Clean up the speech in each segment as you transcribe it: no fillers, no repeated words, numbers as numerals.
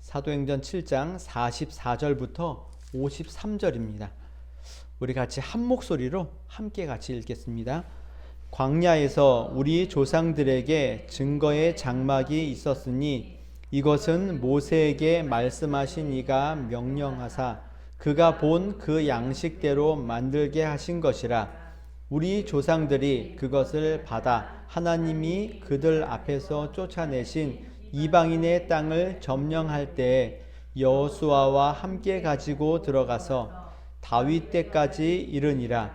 사도행전 7장 44절부터 53절입니다. 우리 같이 한 목소리로 함께 같이 읽겠습니다. 광야에서 우리 조상들에게 증거의 장막이 있었으니 이것은 모세에게 말씀하신 이가 명령하사 그가 본 그 양식대로 만들게 하신 것이라. 우리 조상들이 그것을 받아 하나님이 그들 앞에서 쫓아내신 이방인의 땅을 점령할 때에 여호수아와 함께 가지고 들어가서 다윗 때까지 이르니라.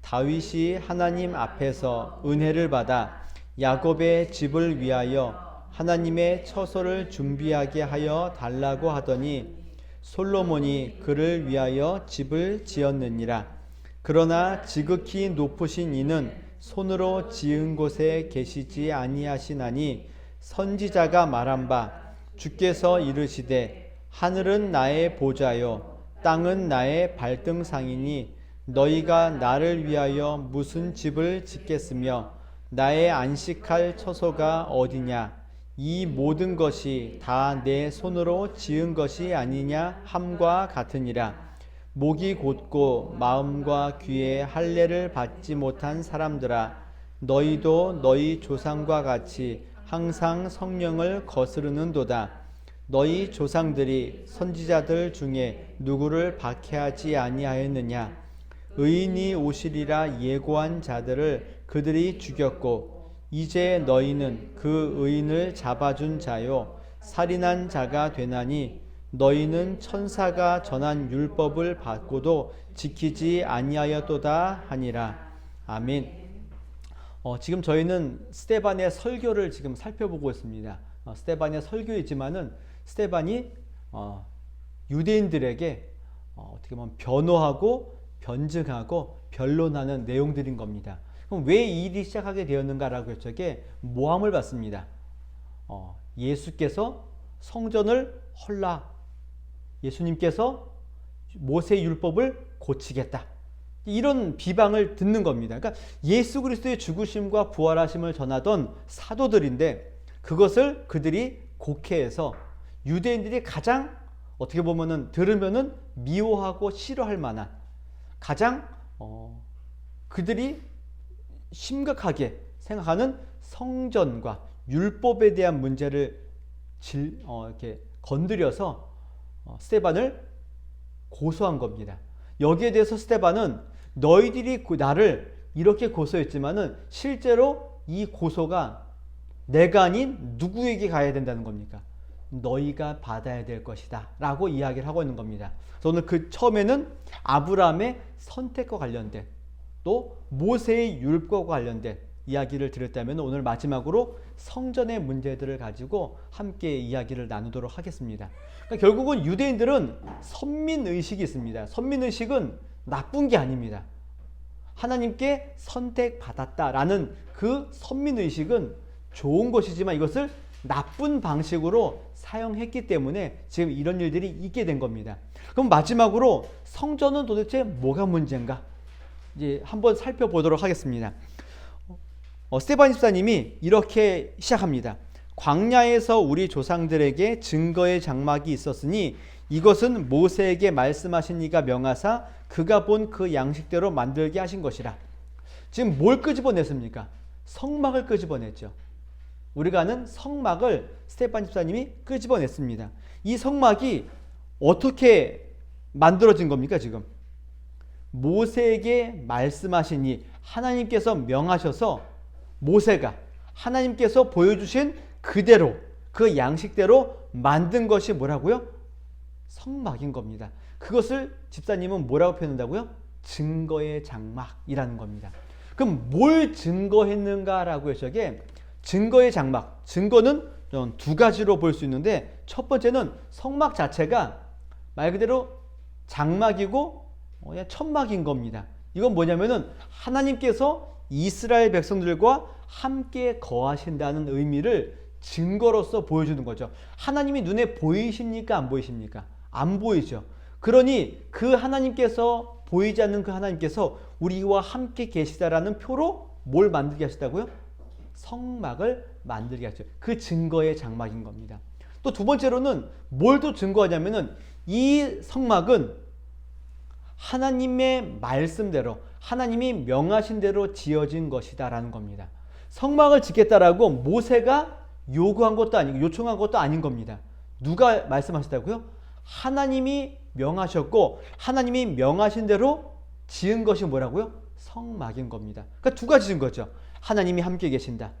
다윗이 하나님 앞에서 은혜를 받아 야곱의 집을 위하여 하나님의 처소를 준비하게 하여 달라고 하더니 솔로몬이 그를 위하여 집을 지었느니라. 그러나 지극히 높으신 이는 손으로 지은 곳에 계시지 아니하시나니 선지자가 말한 바 주께서 이르시되 하늘은 나의 보좌요 땅은 나의 발등상이니 너희가 나를 위하여 무슨 집을 짓겠으며 나의 안식할 처소가 어디냐. 이 모든 것이 다 내 손으로 지은 것이 아니냐 함과 같으니라. 목이 곧고 마음과 귀에 할례를 받지 못한 사람들아, 너희도 너희 조상과 같이 항상 성령을 거스르는도다. 너희 조상들이 선지자들 중에 누구를 박해하지 아니하였느냐. 의인이 오시리라 예고한 자들을 그들이 죽였고 이제 너희는 그 의인을 잡아준 자요 살인한 자가 되나니 너희는 천사가 전한 율법을 받고도 지키지 아니하였도다 하니라. 아멘. 지금 저희는 스데반의 설교를 지금 살펴보고 있습니다. 스데반의 설교이지만은 스데반이 유대인들에게 어떻게 보면 변호하고 변증하고 변론하는 내용들인 겁니다. 그럼 왜 이 일이 시작하게 되었는가라고 했을 적에 모함을 받습니다. 예수께서 성전을 헐라, 예수님께서 모세 율법을 고치겠다, 이런 비방을 듣는 겁니다. 그러니까 예수 그리스도의 죽으심과 부활하심을 전하던 사도들인데 그것을 그들이 곡해해서 유대인들이 가장 어떻게 보면은 들으면은 미워하고 싫어할 만한 가장 그들이 심각하게 생각하는 성전과 율법에 대한 문제를 이렇게 건드려서 스데반을 고소한 겁니다. 여기에 대해서 스데반은 너희들이 나를 이렇게 고소했지만은 실제로 이 고소가 내가 아닌 누구에게 가야 된다는 겁니까? 너희가 받아야 될 것이다 라고 이야기를 하고 있는 겁니다. 그래서 오늘 그 처음에는 아브라함의 선택과 관련된 또 모세의 율법과 관련된 이야기를 드렸다면 오늘 마지막으로 성전의 문제들을 가지고 함께 이야기를 나누도록 하겠습니다. 그러니까 결국은 유대인들은 선민의식이 있습니다. 선민의식은 나쁜 게 아닙니다. 하나님께 선택받았다라는 그 선민의식은 좋은 것이지만 이것을 나쁜 방식으로 사용했기 때문에 지금 이런 일들이 있게 된 겁니다. 그럼 마지막으로 성전은 도대체 뭐가 문제인가? 이제 한번 살펴보도록 하겠습니다. 스데반 집사님이 이렇게 시작합니다. 광야에서 우리 조상들에게 증거의 장막이 있었으니 이것은 모세에게 말씀하신 이가 명하사 그가 본 그 양식대로 만들게 하신 것이라. 지금 뭘 끄집어냈습니까? 성막을 끄집어냈죠. 우리가 아는 성막을 스데반 집사님이 끄집어냈습니다. 이 성막이 어떻게 만들어진 겁니까? 지금 모세에게 말씀하시니 하나님께서 명하셔서 모세가 하나님께서 보여주신 그대로 그 양식대로 만든 것이 뭐라고요? 성막인 겁니다. 그것을 집사님은 뭐라고 표현한다고요? 증거의 장막이라는 겁니다. 그럼 뭘 증거했는가라고 해서 증거의 장막, 증거는 두 가지로 볼 수 있는데 첫 번째는 성막 자체가 말 그대로 장막이고 그냥 천막인 겁니다. 이건 뭐냐면은 하나님께서 이스라엘 백성들과 함께 거하신다는 의미를 증거로서 보여주는 거죠. 하나님이 눈에 보이십니까? 안 보이십니까? 안 보이죠. 그러니 그 하나님께서 보이지 않는 그 하나님께서 우리와 함께 계시다라는 표로 뭘 만들게 하시다고요? 성막을 만들게 하죠. 그 증거의 장막인 겁니다. 또 두 번째로는 뭘 또 증거하냐면은 이 성막은 하나님의 말씀대로 하나님이 명하신 대로 지어진 것이다라는 겁니다. 성막을 짓겠다라고 모세가 요구한 것도 아니고 요청한 것도 아닌 겁니다. 누가 말씀하셨다고요? 하나님이 명하셨고 하나님이 명하신 대로 지은 것이 뭐라고요? 성막인 겁니다. 그러니까 두 가지 증거죠. 하나님이 함께 계신다.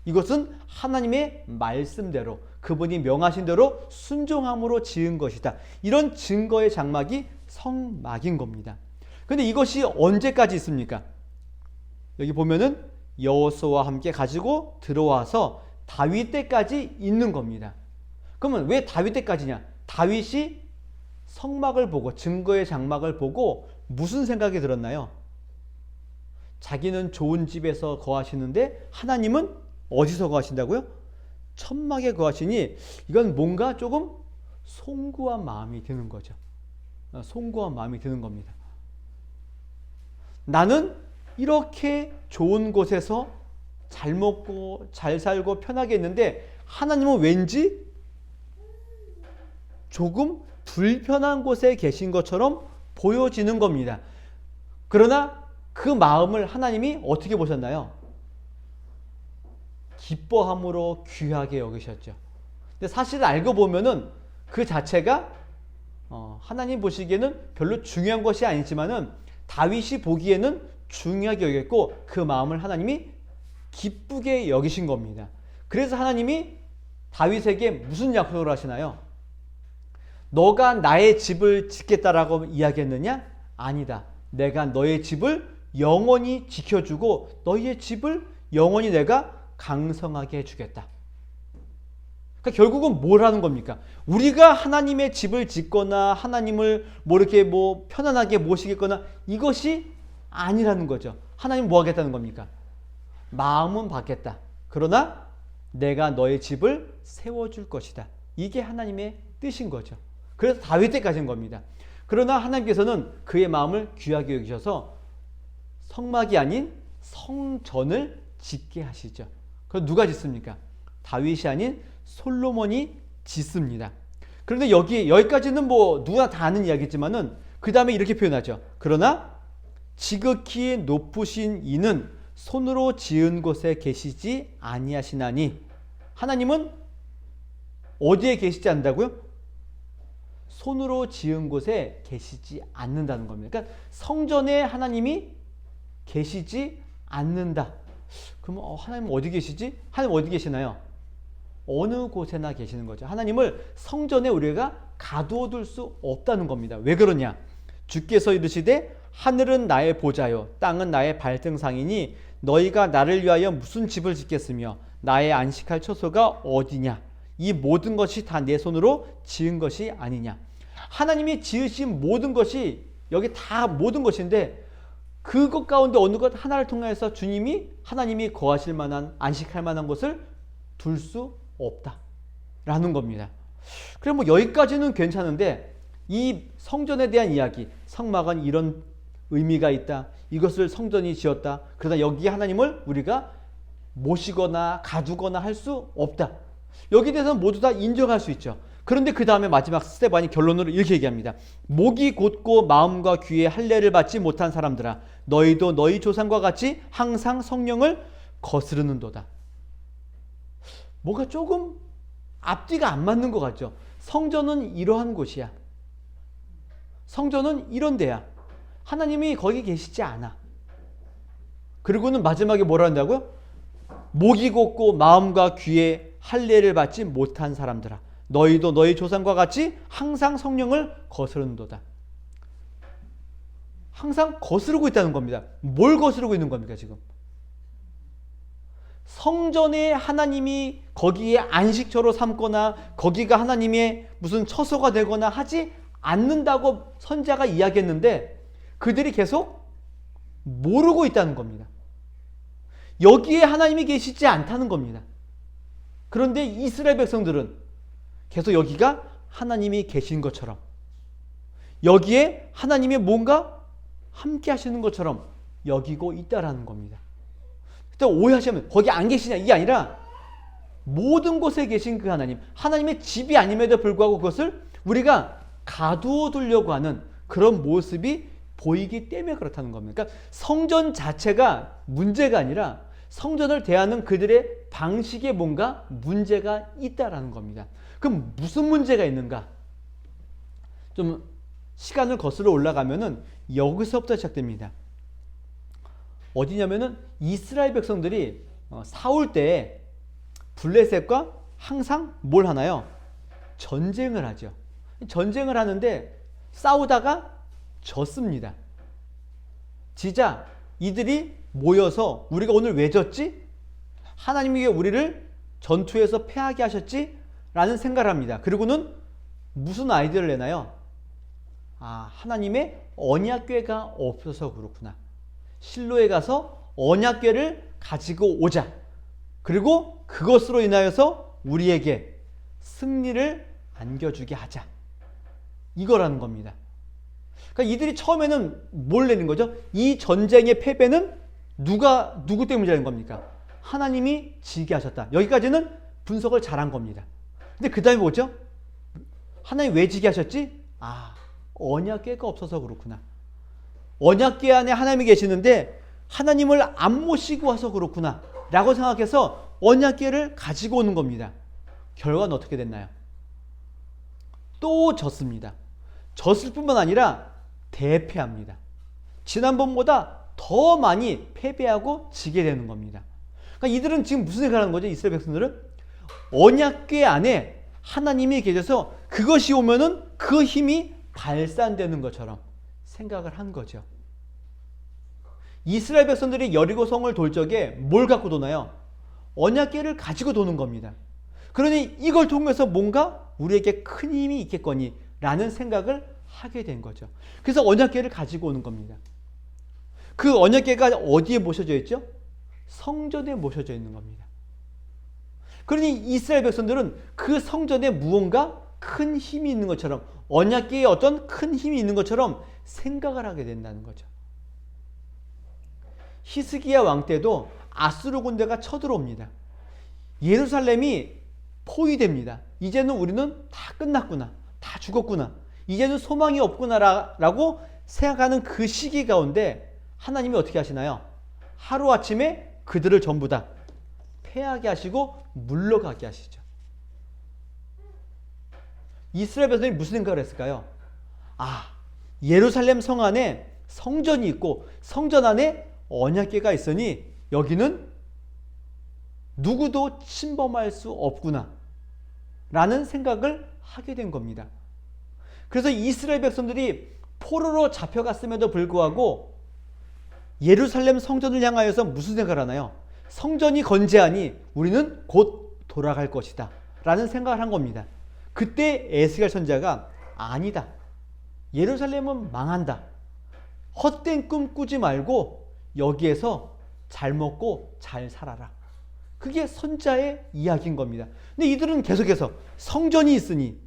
이것은 하나님의 말씀대로 그분이 명하신 대로 순종함으로 지은 것이다. 이런 증거의 장막이 성막인 겁니다. 그런데 이것이 언제까지 있습니까? 여기 보면은 여호수아와 함께 가지고 들어와서 다윗 때까지 있는 겁니다. 그러면 왜 다윗 때까지냐? 다윗이 성막을 보고 증거의 장막을 보고 무슨 생각이 들었나요? 자기는 좋은 집에서 거하시는데 하나님은 어디서 거하신다고요? 천막에 거하시니 이건 뭔가 조금 송구한 마음이 드는 거죠. 송구한 마음이 드는 겁니다. 나는 이렇게 좋은 곳에서 잘 먹고 잘 살고 편하게 있는데 하나님은 왠지 조금 불편한 곳에 계신 것처럼 보여지는 겁니다. 그러나 그 마음을 하나님이 어떻게 보셨나요? 기뻐함으로 귀하게 여기셨죠. 근데 사실 알고 보면은 그 자체가 하나님 보시기에는 별로 중요한 것이 아니지만은 다윗이 보기에는 중요하게 여겼고 그 마음을 하나님이 기쁘게 여기신 겁니다. 그래서 하나님이 다윗에게 무슨 약속을 하시나요? 너가 나의 집을 짓겠다라고 이야기했느냐? 아니다. 내가 너의 집을 영원히 지켜주고 너희의 집을 영원히 내가 강성하게 해주겠다. 그러니까 결국은 뭘 하는 겁니까? 우리가 하나님의 집을 짓거나 하나님을 이렇게 편안하게 모시겠거나 이것이 아니라는 거죠. 하나님 뭐 하겠다는 겁니까? 마음은 받겠다. 그러나 내가 너의 집을 세워줄 것이다. 이게 하나님의 뜻인 거죠. 그래서 다윗 때까지인 겁니다. 그러나 하나님께서는 그의 마음을 귀하게 여기셔서 성막이 아닌 성전을 짓게 하시죠. 그럼 누가 짓습니까? 다윗이 아닌 솔로몬이 짓습니다. 그런데 여기까지는 누구나 다 아는 이야기지만은 그 다음에 이렇게 표현하죠. 그러나 지극히 높으신 이는 손으로 지은 곳에 계시지 아니하시나니 하나님은 어디에 계시지 않는다고요? 손으로 지은 곳에 계시지 않는다는 겁니다. 그러니까 성전에 하나님이 계시지 않는다. 그럼 하나님 어디 계시지? 하나님 어디 계시나요? 어느 곳에나 계시는 거죠. 하나님을 성전에 우리가 가두어둘 수 없다는 겁니다. 왜 그러냐? 주께서 이르시되 하늘은 나의 보좌요 땅은 나의 발등상이니 너희가 나를 위하여 무슨 집을 짓겠으며 나의 안식할 처소가 어디냐? 이 모든 것이 다 내 손으로 지은 것이 아니냐? 하나님이 지으신 모든 것이 여기 다 모든 것인데 그것 가운데 어느 것 하나를 통해서 하나님이 거하실 만한 안식할 만한 것을 둘 수 없다라는 겁니다. 그래 여기까지는 괜찮은데 이 성전에 대한 이야기, 성막은 이런 의미가 있다. 이것을 성전이 지었다. 그러나 여기에 하나님을 우리가 모시거나 가두거나 할 수 없다. 여기에 대해서는 모두 다 인정할 수 있죠. 그런데 그 다음에 마지막 스테반이 결론으로 이렇게 얘기합니다. 목이 곧고 마음과 귀에 할례를 받지 못한 사람들아 너희도 너희 조상과 같이 항상 성령을 거스르는도다. 뭐가 조금 앞뒤가 안 맞는 것 같죠. 성전은 이러한 곳이야. 성전은 이런 데야. 하나님이 거기 계시지 않아. 그리고는 마지막에 뭐라 한다고요? 목이 곧고 마음과 귀에 할례를 받지 못한 사람들아 너희도 너희 조상과 같이 항상 성령을 거스르는도다. 항상 거스르고 있다는 겁니다. 뭘 거스르고 있는 겁니까 지금? 성전에 하나님이 거기에 안식처로 삼거나 거기가 하나님의 무슨 처소가 되거나 하지 않는다고 선지자가 이야기했는데 그들이 계속 모르고 있다는 겁니다. 여기에 하나님이 계시지 않다는 겁니다. 그런데 이스라엘 백성들은 계속 여기가 하나님이 계신 것처럼 여기에 하나님이 뭔가 함께 하시는 것처럼 여기고 있다라는 겁니다. 그때 오해하시면 거기 안 계시냐 이게 아니라 모든 곳에 계신 그 하나님, 하나님의 집이 아님에도 불구하고 그것을 우리가 가두어 두려고 하는 그런 모습이 보이기 때문에 그렇다는 겁니다. 그러니까 성전 자체가 문제가 아니라 성전을 대하는 그들의 방식에 뭔가 문제가 있다라는 겁니다. 그럼 무슨 문제가 있는가? 좀 시간을 거슬러 올라가면은 여기서부터 시작됩니다. 어디냐면은 이스라엘 백성들이 싸울 때 블레셋과 항상 뭘 하나요? 전쟁을 하죠. 전쟁을 하는데 싸우다가 졌습니다. 지자 이들이 모여서 우리가 오늘 왜 졌지? 하나님이 왜 우리를 전투에서 패하게 하셨지? 라는 생각을 합니다. 그리고는 무슨 아이디어를 내나요? 하나님의 언약궤가 없어서 그렇구나. 실로에 가서 언약궤를 가지고 오자. 그리고 그것으로 인하여서 우리에게 승리를 안겨주게 하자. 이거라는 겁니다. 그러니까 이들이 처음에는 뭘 내는 거죠? 이 전쟁의 패배는 누구 때문이라는 겁니까? 하나님이 지게 하셨다. 여기까지는 분석을 잘한 겁니다. 근데 그 다음에 뭐죠? 하나님 왜 지게 하셨지? 언약궤가 없어서 그렇구나. 언약궤 안에 하나님이 계시는데 하나님을 안 모시고 와서 그렇구나 라고 생각해서 언약궤를 가지고 오는 겁니다. 결과는 어떻게 됐나요? 또 졌습니다. 졌을 뿐만 아니라 대패합니다. 지난번보다 더 많이 패배하고 지게 되는 겁니다. 그러니까 이들은 지금 무슨 생각을 하는 거죠? 이스라엘 백성들은 언약궤 안에 하나님이 계셔서 그것이 오면은 그 힘이 발산되는 것처럼 생각을 한 거죠. 이스라엘 백성들이 여리고성을 돌 적에 뭘 갖고 도나요? 언약궤를 가지고 도는 겁니다. 그러니 이걸 통해서 뭔가 우리에게 큰 힘이 있겠거니 라는 생각을 하게 된 거죠. 그래서 언약궤를 가지고 오는 겁니다. 그 언약궤가 어디에 모셔져 있죠? 성전에 모셔져 있는 겁니다. 그러니 이스라엘 백성들은 그 성전에 무언가 큰 힘이 있는 것처럼, 언약궤에 어떤 큰 힘이 있는 것처럼 생각을 하게 된다는 거죠. 히스기야 왕 때도 아수르 군대가 쳐들어옵니다. 예루살렘이 포위됩니다. 이제는 우리는 다 끝났구나. 다 죽었구나. 이제는 소망이 없구나라고 생각하는 그 시기 가운데 하나님이 어떻게 하시나요? 하루아침에 그들을 전부 다 패하게 하시고 물러가게 하시죠. 이스라엘 백성이 무슨 생각을 했을까요? 예루살렘 성 안에 성전이 있고 성전 안에 언약궤가 있으니 여기는 누구도 침범할 수 없구나 라는 생각을 하게 된 겁니다. 그래서 이스라엘 백성들이 포로로 잡혀갔음에도 불구하고 예루살렘 성전을 향하여서 무슨 생각을 하나요? 성전이 건재하니 우리는 곧 돌아갈 것이다 라는 생각을 한 겁니다. 그때 에스겔 선지자가 아니다. 예루살렘은 망한다. 헛된 꿈 꾸지 말고 여기에서 잘 먹고 잘 살아라. 그게 선지자의 이야기인 겁니다. 근데 이들은 계속해서 성전이 있으니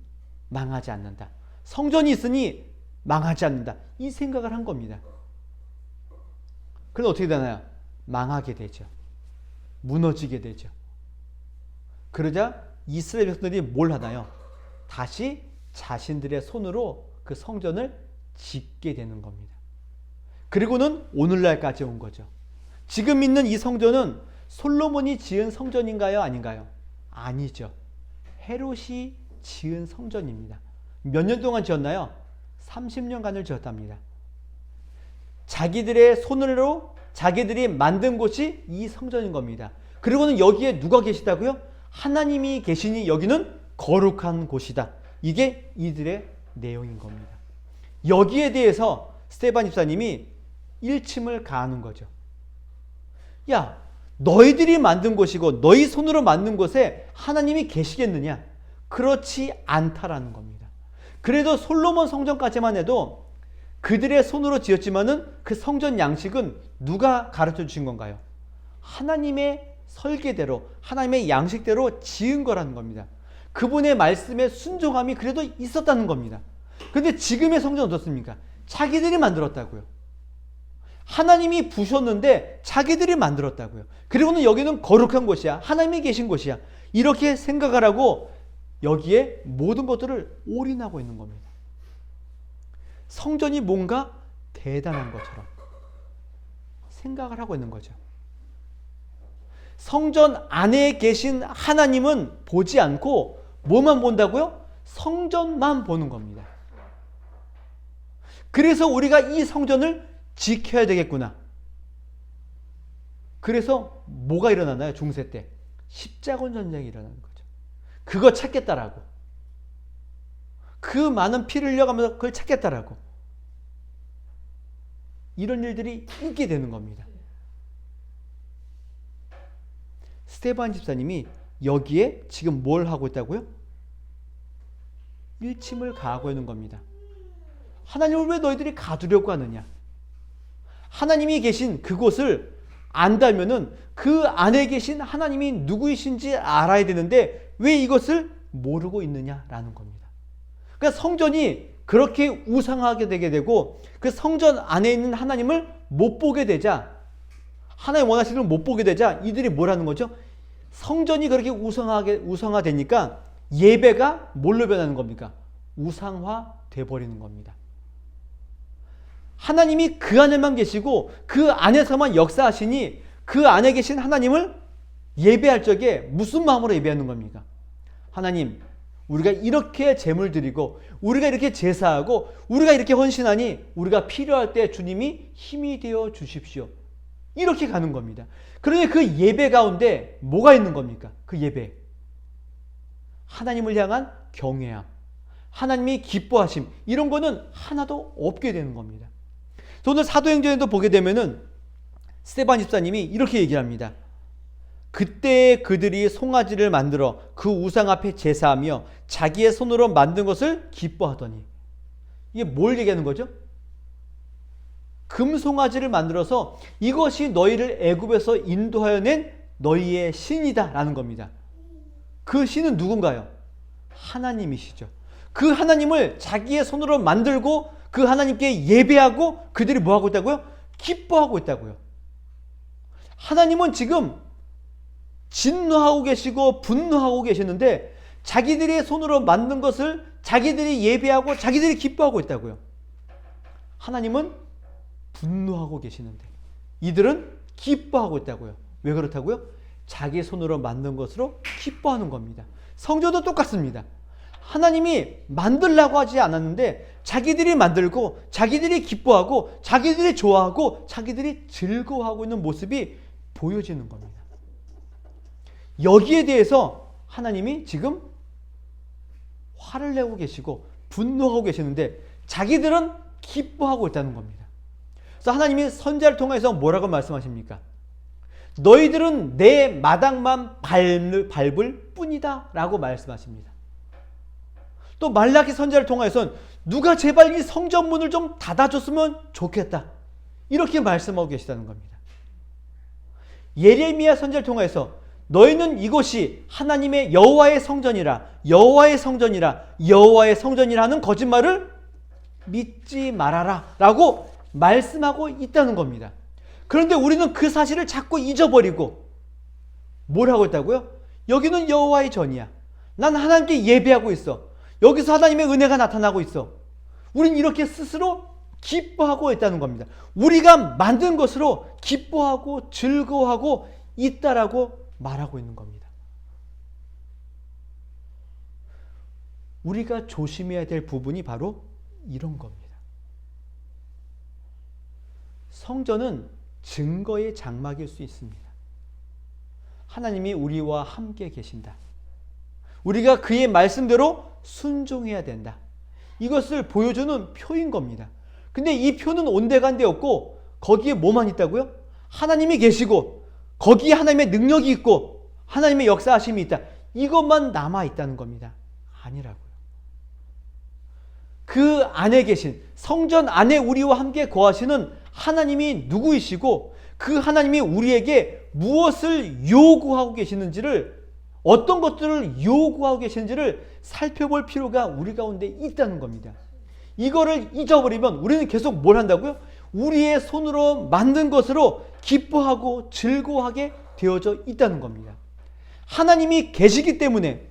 망하지 않는다. 성전이 있으니 망하지 않는다. 이 생각을 한 겁니다. 그럼 어떻게 되나요? 망하게 되죠. 무너지게 되죠. 그러자 이스라엘 백성들이 뭘 하나요? 다시 자신들의 손으로 그 성전을 짓게 되는 겁니다. 그리고는 오늘날까지 온 거죠. 지금 있는 이 성전은 솔로몬이 지은 성전인가요? 아닌가요? 아니죠. 헤롯이 지은 성전입니다. 몇 년 동안 지었나요? 30년간을 지었답니다. 자기들의 손으로 자기들이 만든 곳이 이 성전인 겁니다. 그리고는 여기에 누가 계시다고요? 하나님이 계시니 여기는 거룩한 곳이다. 이게 이들의 내용인 겁니다. 여기에 대해서 스데반 집사님이 일침을 가하는 거죠. 야, 너희들이 만든 곳이고 너희 손으로 만든 곳에 하나님이 계시겠느냐? 그렇지 않다라는 겁니다. 그래도 솔로몬 성전까지만 해도 그들의 손으로 지었지만은 그 성전 양식은 누가 가르쳐 주신 건가요? 하나님의 설계대로, 하나님의 양식대로 지은 거라는 겁니다. 그분의 말씀에 순종함이 그래도 있었다는 겁니다. 그런데 지금의 성전은 어떻습니까? 자기들이 만들었다고요. 하나님이 부셨는데 자기들이 만들었다고요. 그리고는 여기는 거룩한 곳이야. 하나님이 계신 곳이야. 이렇게 생각을 하고 여기에 모든 것들을 올인하고 있는 겁니다. 성전이 뭔가 대단한 것처럼 생각을 하고 있는 거죠. 성전 안에 계신 하나님은 보지 않고 뭐만 본다고요? 성전만 보는 겁니다. 그래서 우리가 이 성전을 지켜야 되겠구나. 그래서 뭐가 일어나나요? 중세 때 십자군 전쟁이 일어나는 거죠. 그거 찾겠다라고. 그 많은 피를 흘려가면서 그걸 찾겠다라고. 이런 일들이 있게 되는 겁니다. 스테반 집사님이 여기에 지금 뭘 하고 있다고요? 일침을 가하고 있는 겁니다. 하나님을 왜 너희들이 가두려고 하느냐? 하나님이 계신 그곳을 안다면은 그 안에 계신 하나님이 누구이신지 알아야 되는데 왜 이것을 모르고 있느냐라는 겁니다. 그러니까 성전이 그렇게 우상하게 되게 되고 그 성전 안에 있는 하나님을 못 보게 되자, 하나님 원하시는 걸 못 보게 되자 이들이 뭐라는 거죠? 성전이 그렇게 우상화되니까 예배가 뭘로 변하는 겁니까? 우상화 돼버리는 겁니다. 하나님이 그 안에만 계시고 그 안에서만 역사하시니 그 안에 계신 하나님을 예배할 적에 무슨 마음으로 예배하는 겁니까? 하나님, 우리가 이렇게 제물 드리고 우리가 이렇게 제사하고 우리가 이렇게 헌신하니 우리가 필요할 때 주님이 힘이 되어 주십시오. 이렇게 가는 겁니다. 그러니 그 예배 가운데 뭐가 있는 겁니까? 그 예배. 하나님을 향한 경외함, 하나님이 기뻐하심, 이런 거는 하나도 없게 되는 겁니다. 오늘 사도행전에도 보게 되면은 스데반 집사님이 이렇게 얘기합니다. 그때 그들이 송아지를 만들어 그 우상 앞에 제사하며 자기의 손으로 만든 것을 기뻐하더니. 이게 뭘 얘기하는 거죠? 금송아지를 만들어서 이것이 너희를 애굽에서 인도하여 낸 너희의 신이다 라는 겁니다. 그 신은 누군가요? 하나님이시죠. 그 하나님을 자기의 손으로 만들고 그 하나님께 예배하고 그들이 뭐하고 있다고요? 기뻐하고 있다고요. 하나님은 지금 진노하고 계시고 분노하고 계시는데 자기들의 손으로 만든 것을 자기들이 예배하고 자기들이 기뻐하고 있다고요. 하나님은 분노하고 계시는데 이들은 기뻐하고 있다고요. 왜 그렇다고요? 자기 손으로 만든 것으로 기뻐하는 겁니다. 성전도 똑같습니다. 하나님이 만들라고 하지 않았는데 자기들이 만들고 자기들이 기뻐하고 자기들이 좋아하고 자기들이 즐거워하고 있는 모습이 보여지는 겁니다. 여기에 대해서 하나님이 지금 화를 내고 계시고 분노하고 계시는데 자기들은 기뻐하고 있다는 겁니다. 그래서 하나님이 선지자를 통해서 뭐라고 말씀하십니까? 너희들은 내 마당만 밟을 뿐이다 라고 말씀하십니다. 또 말라기 선지자를 통해서는 누가 제발 이 성전문을 좀 닫아줬으면 좋겠다 이렇게 말씀하고 계시다는 겁니다. 예레미야 선지자를 통해서 너희는 이곳이 하나님의 여호와의 성전이라 여호와의 성전이라 여호와의 성전이라는 거짓말을 믿지 말아라 라고 말씀하고 있다는 겁니다. 그런데 우리는 그 사실을 자꾸 잊어버리고 뭘 하고 있다고요? 여기는 여호와의 전이야. 난 하나님께 예배하고 있어. 여기서 하나님의 은혜가 나타나고 있어. 우린 이렇게 스스로 기뻐하고 있다는 겁니다. 우리가 만든 것으로 기뻐하고 즐거워하고 있다라고 말하고 있는 겁니다. 우리가 조심해야 될 부분이 바로 이런 겁니다. 성전은 증거의 장막일 수 있습니다. 하나님이 우리와 함께 계신다. 우리가 그의 말씀대로 순종해야 된다. 이것을 보여주는 표인 겁니다. 근데 이 표는 온데간데 없고 거기에 뭐만 있다고요? 하나님이 계시고 거기에 하나님의 능력이 있고 하나님의 역사하심이 있다. 이것만 남아있다는 겁니다. 아니라고요. 그 안에 계신 성전 안에 우리와 함께 거하시는 하나님이 누구이시고 그 하나님이 우리에게 무엇을 요구하고 계시는지를 어떤 것들을 요구하고 계시는지를 살펴볼 필요가 우리 가운데 있다는 겁니다. 이거를 잊어버리면 우리는 계속 뭘 한다고요? 우리의 손으로 만든 것으로 기뻐하고 즐거워하게 되어져 있다는 겁니다. 하나님이 계시기 때문에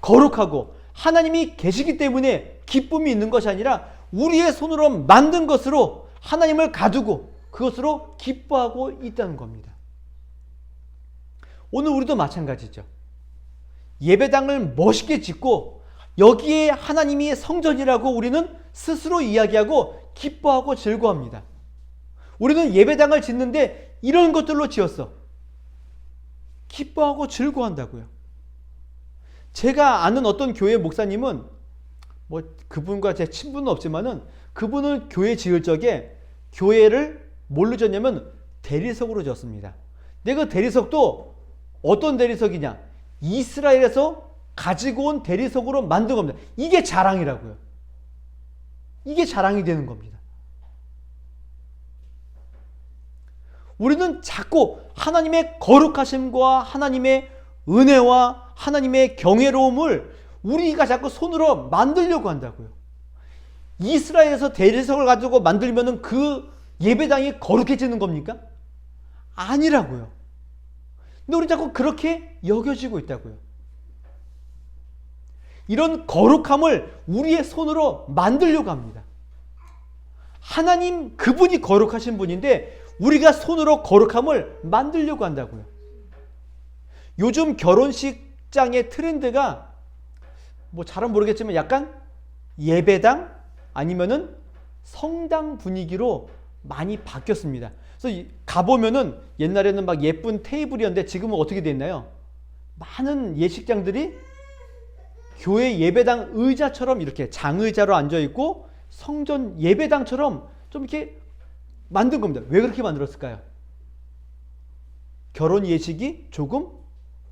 거룩하고 하나님이 계시기 때문에 기쁨이 있는 것이 아니라 우리의 손으로 만든 것으로 하나님을 가두고 그것으로 기뻐하고 있다는 겁니다. 오늘 우리도 마찬가지죠. 예배당을 멋있게 짓고 여기에 하나님이 성전이라고 우리는 스스로 이야기하고 기뻐하고 즐거워합니다. 우리는 예배당을 짓는데 이런 것들로 지었어. 기뻐하고 즐거워한다고요. 제가 아는 어떤 교회 목사님은 뭐 그분과 제 친분은 없지만은 그분은 교회 지을 적에 교회를 뭘로 지었냐면 대리석으로 지었습니다. 근데 그 대리석도 어떤 대리석이냐? 이스라엘에서 가지고 온 대리석으로 만든 겁니다. 이게 자랑이라고요. 이게 자랑이 되는 겁니다. 우리는 자꾸 하나님의 거룩하심과 하나님의 은혜와 하나님의 경외로움을 우리가 자꾸 손으로 만들려고 한다고요. 이스라엘에서 대리석을 가지고 만들면은 그 예배당이 거룩해지는 겁니까? 아니라고요. 근데 우리 자꾸 그렇게 여겨지고 있다고요. 이런 거룩함을 우리의 손으로 만들려고 합니다. 하나님 그분이 거룩하신 분인데 우리가 손으로 거룩함을 만들려고 한다고요. 요즘 결혼식장의 트렌드가 뭐 잘은 모르겠지만 약간 예배당 아니면은 성당 분위기로 많이 바뀌었습니다. 그래서 가보면은 옛날에는 막 예쁜 테이블이었는데 지금은 어떻게 됐나요? 많은 예식장들이 교회 예배당 의자처럼 이렇게 장의자로 앉아있고 성전 예배당처럼 좀 이렇게 만든 겁니다. 왜 그렇게 만들었을까요? 결혼 예식이 조금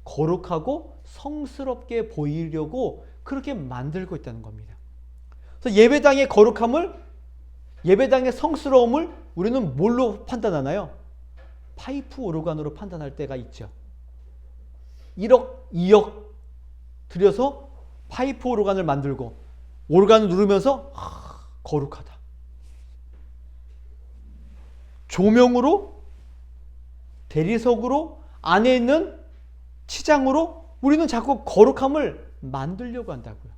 거룩하고 성스럽게 보이려고 그렇게 만들고 있다는 겁니다. 그래서 예배당의 거룩함을, 예배당의 성스러움을 우리는 뭘로 판단하나요? 파이프 오르간으로 판단할 때가 있죠. 1억, 2억 들여서 파이프 오르간을 만들고 오르간을 누르면서 거룩하다. 조명으로, 대리석으로, 안에 있는 치장으로 우리는 자꾸 거룩함을 만들려고 한다고요.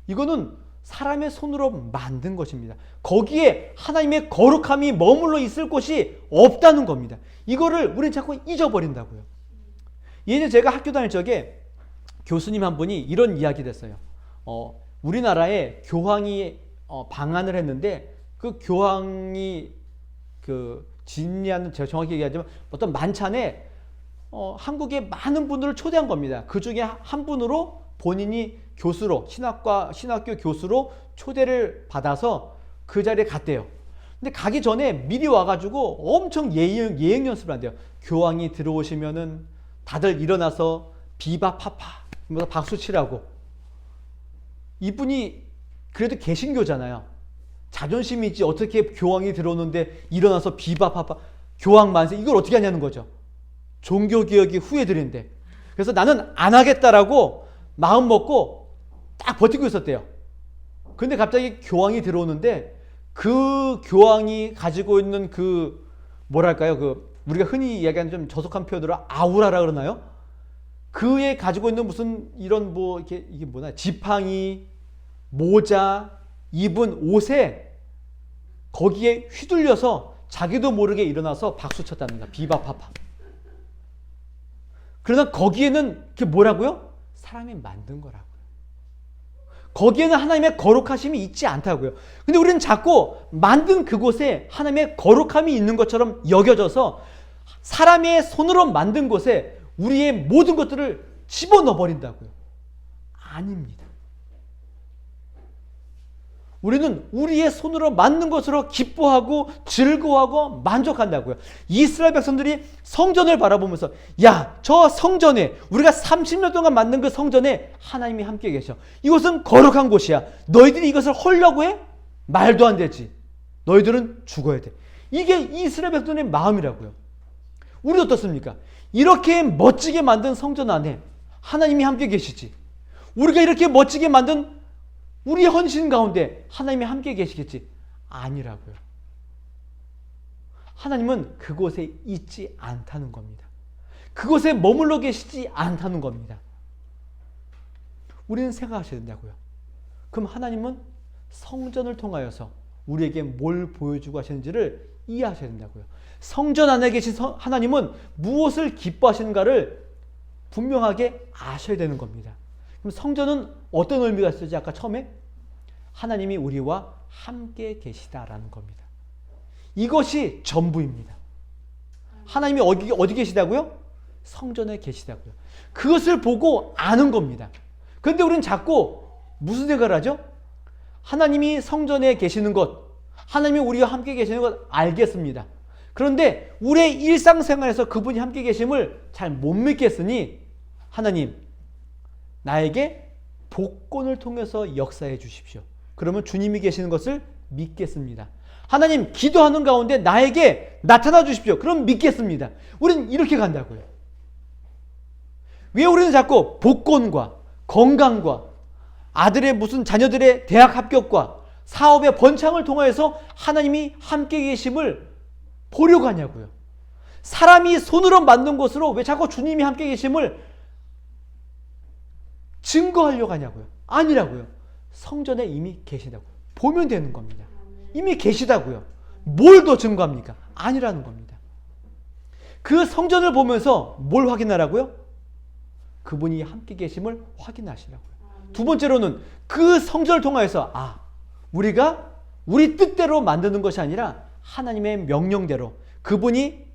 이거는 사람의 손으로 만든 것입니다. 거기에 하나님의 거룩함이 머물러 있을 곳이 없다는 겁니다. 이거를 우리는 자꾸 잊어버린다고요. 예전에 제가 학교 다닐 적에 교수님 한 분이 이런 이야기를 했어요. 우리나라에 교황이 방한을 했는데 그 교황이 진리하는, 제가 정확히 얘기하지만 어떤 만찬에 한국의 많은 분들을 초대한 겁니다. 그 중에 한 분으로 본인이 교수로, 신학교 교수로 초대를 받아서 그 자리에 갔대요. 근데 가기 전에 미리 와가지고 엄청 예행 연습을 한대요. 교황이 들어오시면은 다들 일어나서 비바파파 하면서 박수 치라고. 이분이 그래도 개신교잖아요. 자존심이 있지 어떻게 교황이 들어오는데 일어나서 비바파파 교황 만세, 이걸 어떻게 하냐는 거죠. 종교개혁이 후예들인데. 그래서 나는 안 하겠다라고 마음 먹고 딱 버티고 있었대요. 근데 갑자기 교황이 들어오는데 그 교황이 가지고 있는 뭐랄까요, 우리가 흔히 이야기하는 좀 저속한 표현으로 아우라라 그러나요? 그에 가지고 있는 무슨 이런 이게 뭐냐, 지팡이, 모자, 입은 옷에 거기에 휘둘려서 자기도 모르게 일어나서 박수 쳤답니다. 비바파파. 그러나 거기에는 그게 뭐라고요? 사람이 만든 거라고요. 거기에는 하나님의 거룩하심이 있지 않다고요. 근데 우리는 자꾸 만든 그곳에 하나님의 거룩함이 있는 것처럼 여겨져서 사람의 손으로 만든 곳에 우리의 모든 것들을 집어넣어 버린다고요. 아닙니다. 우리는 우리의 손으로 만든 것으로 기뻐하고 즐거워하고 만족한다고요. 이스라엘 백성들이 성전을 바라보면서 야, 저 성전에, 우리가 30년 동안 만든 그 성전에 하나님이 함께 계셔. 이곳은 거룩한 곳이야. 너희들이 이것을 헐려고 해? 말도 안 되지. 너희들은 죽어야 돼. 이게 이스라엘 백성의 마음이라고요. 우리 어떻습니까? 이렇게 멋지게 만든 성전 안에 하나님이 함께 계시지. 우리가 이렇게 멋지게 만든 우리의 헌신 가운데 하나님이 함께 계시겠지? 아니라고요. 하나님은 그곳에 있지 않다는 겁니다. 그곳에 머물러 계시지 않다는 겁니다. 우리는 생각하셔야 된다고요. 그럼 하나님은 성전을 통하여서 우리에게 뭘 보여주고 하시는지를 이해하셔야 된다고요. 성전 안에 계신 하나님은 무엇을 기뻐하시는가를 분명하게 아셔야 되는 겁니다. 그럼 성전은 어떤 의미가 있었지? 아까 처음에 하나님이 우리와 함께 계시다라는 겁니다. 이것이 전부입니다. 하나님이 어디 계시다고요? 성전에 계시다고요. 그것을 보고 아는 겁니다. 그런데 우리는 자꾸 무슨 생각을 하죠? 하나님이 성전에 계시는 것, 하나님이 우리와 함께 계시는 것 알겠습니다. 그런데 우리의 일상생활에서 그분이 함께 계심을 잘 못 믿겠으니 하나님, 나에게 복권을 통해서 역사해 주십시오. 그러면 주님이 계시는 것을 믿겠습니다. 하나님, 기도하는 가운데 나에게 나타나 주십시오. 그럼 믿겠습니다. 우리는 이렇게 간다고요. 왜 우리는 자꾸 복권과 건강과 아들의 무슨 자녀들의 대학 합격과 사업의 번창을 통하여서 하나님이 함께 계심을 보려고 하냐고요. 사람이 손으로 만든 것으로 왜 자꾸 주님이 함께 계심을 증거하려고 하냐고요. 아니라고요. 성전에 이미 계시다고요. 보면 되는 겁니다. 이미 계시다고요. 뭘 더 증거합니까? 아니라는 겁니다. 그 성전을 보면서 뭘 확인하라고요? 그분이 함께 계심을 확인하시라고요. 두 번째로는 그 성전을 통하여서 우리가 우리 뜻대로 만드는 것이 아니라 하나님의 명령대로 그분이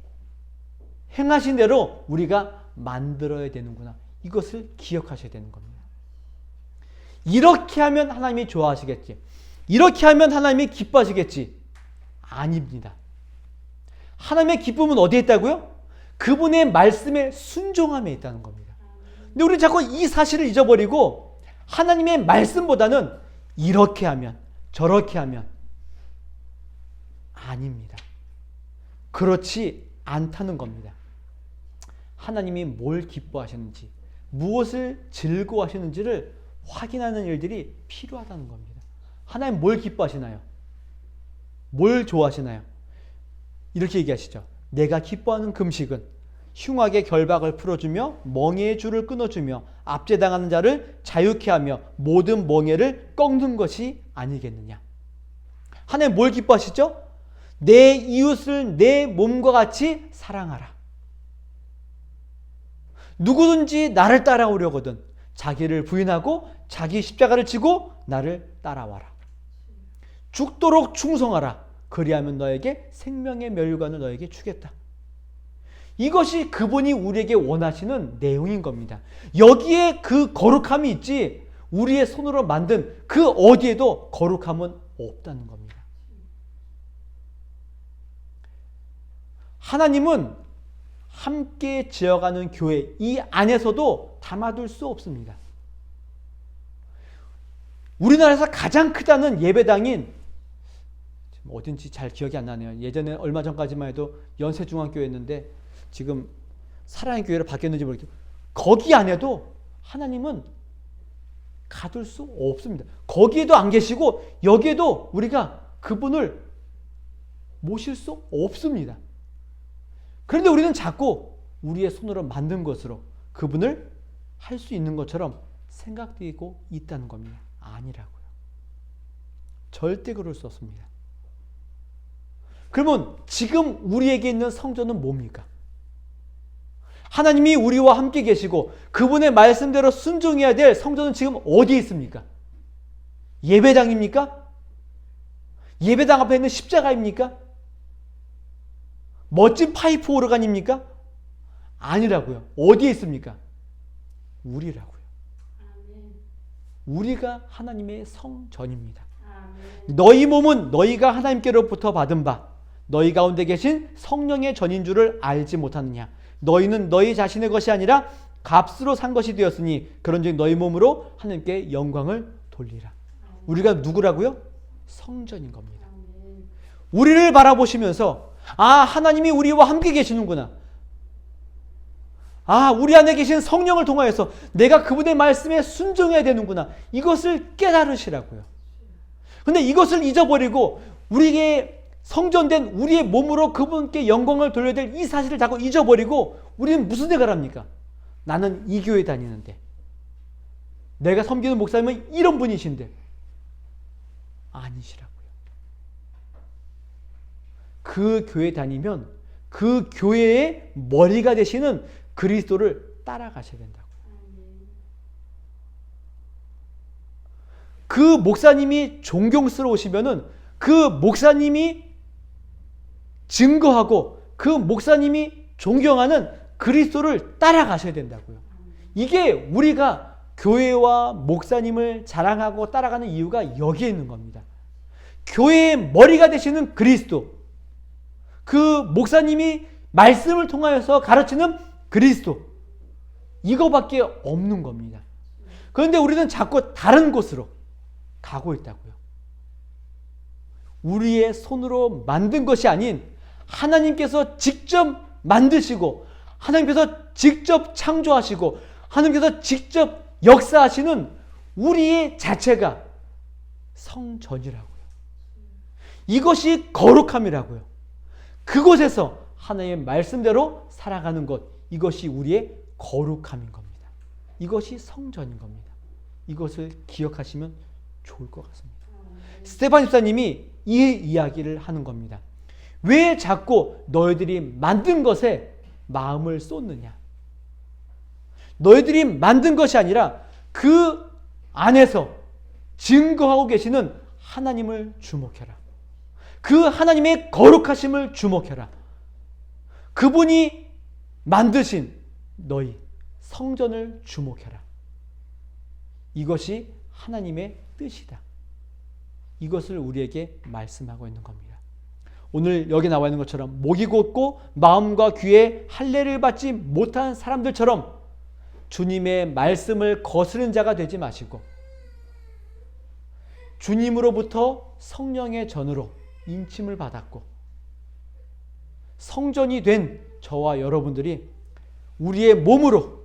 행하신 대로 우리가 만들어야 되는구나. 이것을 기억하셔야 되는 겁니다. 이렇게 하면 하나님이 좋아하시겠지. 이렇게 하면 하나님이 기뻐하시겠지. 아닙니다. 하나님의 기쁨은 어디에 있다고요? 그분의 말씀에 순종함에 있다는 겁니다. 근데 우리는 자꾸 이 사실을 잊어버리고 하나님의 말씀보다는 이렇게 하면 저렇게 하면 아닙니다. 그렇지 않다는 겁니다. 하나님이 뭘 기뻐하시는지 무엇을 즐거워하시는지를 확인하는 일들이 필요하다는 겁니다. 하나님 뭘 기뻐하시나요? 뭘 좋아하시나요? 이렇게 얘기하시죠. 내가 기뻐하는 금식은 흉악의 결박을 풀어주며 멍에의 줄을 끊어주며 압제당하는 자를 자유케 하며 모든 멍에를 꺾는 것이 아니겠느냐. 하나님 뭘 기뻐하시죠? 내 이웃을 내 몸과 같이 사랑하라. 누구든지 나를 따라오려거든 자기를 부인하고 자기 십자가를 지고 나를 따라와라. 죽도록 충성하라. 그리하면 너에게 생명의 멸류관을 너에게 주겠다. 이것이 그분이 우리에게 원하시는 내용인 겁니다. 여기에 그 거룩함이 있지 우리의 손으로 만든 그 어디에도 거룩함은 없다는 겁니다. 하나님은 함께 지어가는 교회 이 안에서도 담아둘 수 없습니다. 우리나라에서 가장 크다는 예배당인 어딘지 잘 기억이 안 나네요. 예전에 얼마 전까지만 해도 연세중앙교회였는데 지금 사랑의 교회로 바뀌었는지 모르겠지만 거기 안에도 하나님은 가둘 수 없습니다. 거기에도 안 계시고 여기에도 우리가 그분을 모실 수 없습니다. 그런데 우리는 자꾸 우리의 손으로 만든 것으로 그분을 할 수 있는 것처럼 생각되고 있다는 겁니다. 아니라고요. 절대 그럴 수 없습니다. 그러면 지금 우리에게 있는 성전은 뭡니까? 하나님이 우리와 함께 계시고 그분의 말씀대로 순종해야 될 성전은 지금 어디에 있습니까? 예배당입니까? 예배당 앞에 있는 십자가입니까? 멋진 파이프 오르간입니까? 아니라고요. 어디에 있습니까? 우리라고요. 우리가 하나님의 성전입니다. 너희 몸은 너희가 하나님께로부터 받은 바 너희 가운데 계신 성령의 전인 줄을 알지 못하느냐. 너희는 너희 자신의 것이 아니라 값으로 산 것이 되었으니 그런즉 너희 몸으로 하나님께 영광을 돌리라. 우리가 누구라고요? 성전인 겁니다. 우리를 바라보시면서 하나님이 우리와 함께 계시는구나. 우리 안에 계신 성령을 통하여서 내가 그분의 말씀에 순종해야 되는구나. 이것을 깨달으시라고요. 근데 이것을 잊어버리고 우리에게 성전된 우리의 몸으로 그분께 영광을 돌려야 될 이 사실을 자꾸 잊어버리고 우리는 무슨 생각을 합니까? 나는 이 교회 다니는데, 내가 섬기는 목사님은 이런 분이신데. 아니시라고요. 그 교회 다니면 그 교회의 머리가 되시는 그리스도를 따라가셔야 된다고요. 그 목사님이 존경스러우시면은 그 목사님이 증거하고 그 목사님이 존경하는 그리스도를 따라가셔야 된다고요. 이게 우리가 교회와 목사님을 자랑하고 따라가는 이유가 여기에 있는 겁니다. 교회의 머리가 되시는 그리스도, 그 목사님이 말씀을 통하여서 가르치는 그리스도, 이거밖에 없는 겁니다. 그런데 우리는 자꾸 다른 곳으로 가고 있다고요. 우리의 손으로 만든 것이 아닌 하나님께서 직접 만드시고 하나님께서 직접 창조하시고 하나님께서 직접 역사하시는 우리의 자체가 성전이라고요. 이것이 거룩함이라고요. 그곳에서 하나님의 말씀대로 살아가는 것, 이것이 우리의 거룩함인 겁니다. 이것이 성전인 겁니다. 이것을 기억하시면 좋을 것 같습니다. 스테반 집사님이 이 이야기를 하는 겁니다. 왜 자꾸 너희들이 만든 것에 마음을 쏟느냐? 너희들이 만든 것이 아니라 그 안에서 증거하고 계시는 하나님을 주목해라. 그 하나님의 거룩하심을 주목해라. 그분이 만드신 너희 성전을 주목해라. 이것이 하나님의 뜻이다. 이것을 우리에게 말씀하고 있는 겁니다. 오늘 여기 나와 있는 것처럼 목이 곧고 마음과 귀에 할례를 받지 못한 사람들처럼 주님의 말씀을 거스른 자가 되지 마시고 주님으로부터 성령의 전으로 인침을 받았고 성전이 된 저와 여러분들이 우리의 몸으로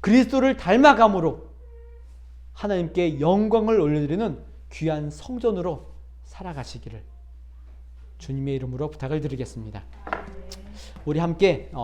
그리스도를 닮아감으로 하나님께 영광을 올려드리는 귀한 성전으로 살아가시기를 주님의 이름으로 부탁을 드리겠습니다. 우리 함께